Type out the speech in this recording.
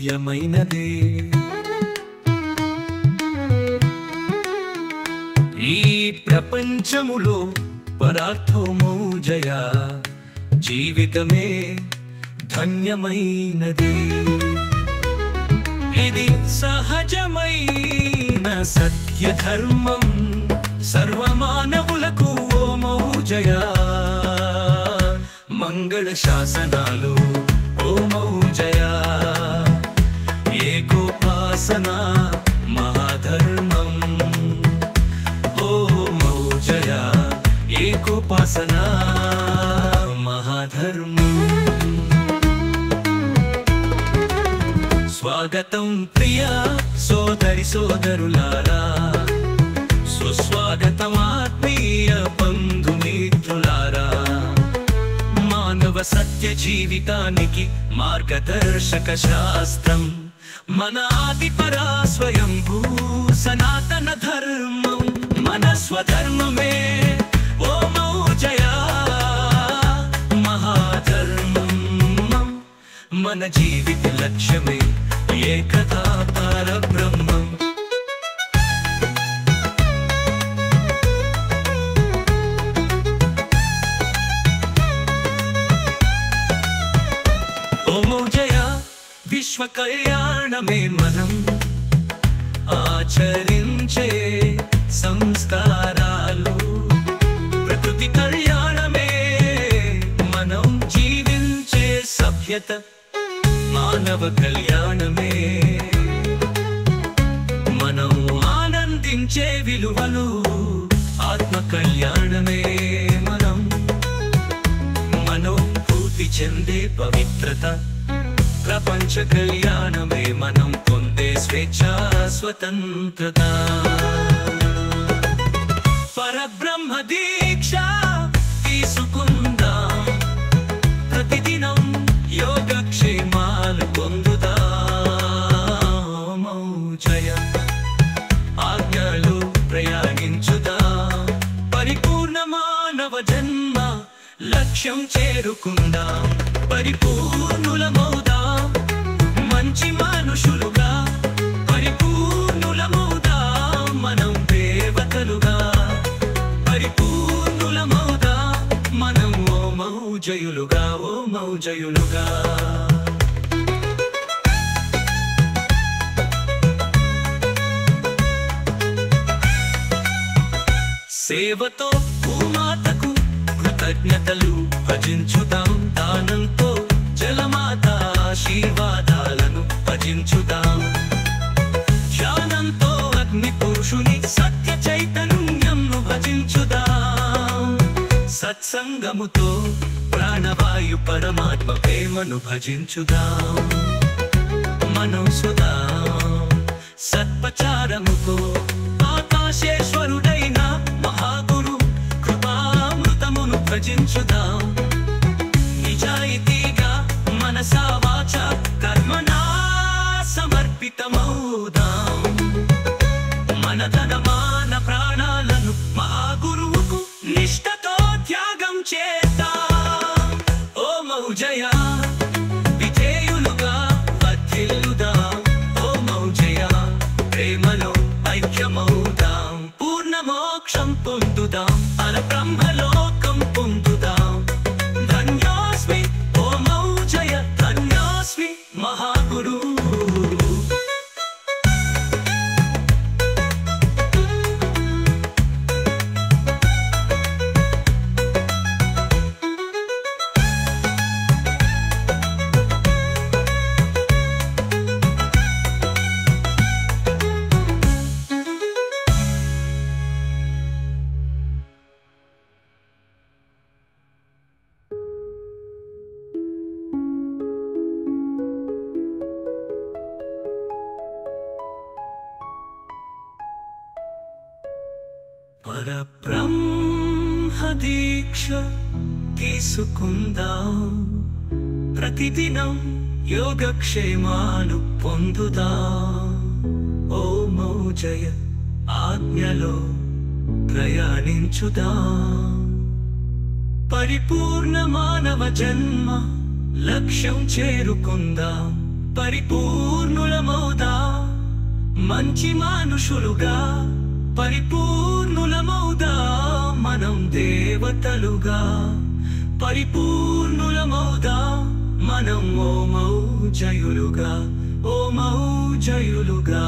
సత్యమైనదే. ఈ ప్రపంచములో పరార్థమౌ జయ, జీవితమే ధన్యమైనది. ఇది సహజమైన సత్య ధర్మం, సర్వమానవులకు ఓమౌ జయ. మంగళ శాసనాలు ఓమౌ జయ, ఏకోపాసన మహాధర్మం. ఓమౌ జయ, ఏకోపాసన మహాధర్మం. స్వాగతం ప్రియ సోదరి సోదరులారా, సుస్వాగతం ఆత్మీయ బంధుమిత్రులారా. మానవ సత్య జీవితానికి మార్గదర్శక శాస్త్రం మన ఆదిపరా స్వయంభూ సనాతన ధర్మం. మన స్వధర్మమే ఓమౌ జయ మహాధర్మం. మన జీవిత లక్ష్యమే ఏకతా పరబ్రహ్మం. ఓమౌ జయ, విశ్వ కళ్యాణమే మనం ఆచరించే సంస్కారాలు. ప్రకృతి కళ్యాణమే మనం జీవించే సభ్యత. మానవ కళ్యాణమే మనం ఆనందించే విలువలు. ఆత్మ కళ్యాణమే మనోభూతి చెందే పవిత్రత. ప్రపంచ కళ్యాణమే మనం పొందే స్వేచ్ఛ స్వతంత్రత. పరబ్రహ్మ దీక్ష తీసుకుందాం, ప్రతిదినం యోగక్షేమాలు పొందుదాం. ఓమౌ జయ, ఆజ్ఞలు ప్రయాణించుదాం. పరిపూర్ణ మానవ జన్మ లక్ష్యం చేరుకుందాం. పరిపూర్ణులమౌదాం మంచి మనుషులుగా. పరిపూర్ణులమౌదాం మనం దేవతలుగా. పరిపూర్ణులమౌదాం మనం ఓమౌ జయులుగా, ఓమౌ జయులుగా. సేవతో భూమాతకు కృతజ్ఞతలు భజించుదాం. దానంతో జలమాత ఆశీర్వాదాలను భజించుదాం. ధ్యానంతో అగ్ని పురుషుని సత్య చైతన్యంను భజించుదాం. సత్సంగముతో ప్రాణవాయు పరమాత్మ ప్రేమను భజించుదాం. మనం సుదాం సత్పచారముతో ఆకాశేశ్వరుడైన మహాగురు కృపామృతమును భజించుదాం. నిజాయితీగా మనసా వాచ కర్మణా సమర్పితమౌదాం. మన ధనమాన ప్రాణాలను మహాగురువుకు నిష్ఠతో త్యాగం చేద్దాం. ఓమౌ జయ, విజేయులుగా వర్ధిల్లుదాం. ఓమౌ జయ, ప్రేమలో ఐక్యమౌదాం. పూర్ణ మోక్షం పొందుదాం, పరబ్రహ్మలోకం పొందుదాం. ధన్యోస్మి ఓమౌ జయ, ధన్యోస్మి మహాగురు. పరబ్రహ్మ దీక్ష తీసుకుందాం. ప్రతిదినం యోగక్షేమాలు పొందుదాం. ఓమౌ జయ, ఆజ్ఞలో ప్రయాణించుదాం. పరిపూర్ణ మానవ జన్మ లక్ష్యం చేరుకుందాం. పరిపూర్ణులమౌదా మంచి మనుషులుగా పరిపూర్ణులమౌదా మనం దేవతలుగా పరిపూర్ణులమౌదా మనం ఓ మౌజయులుగా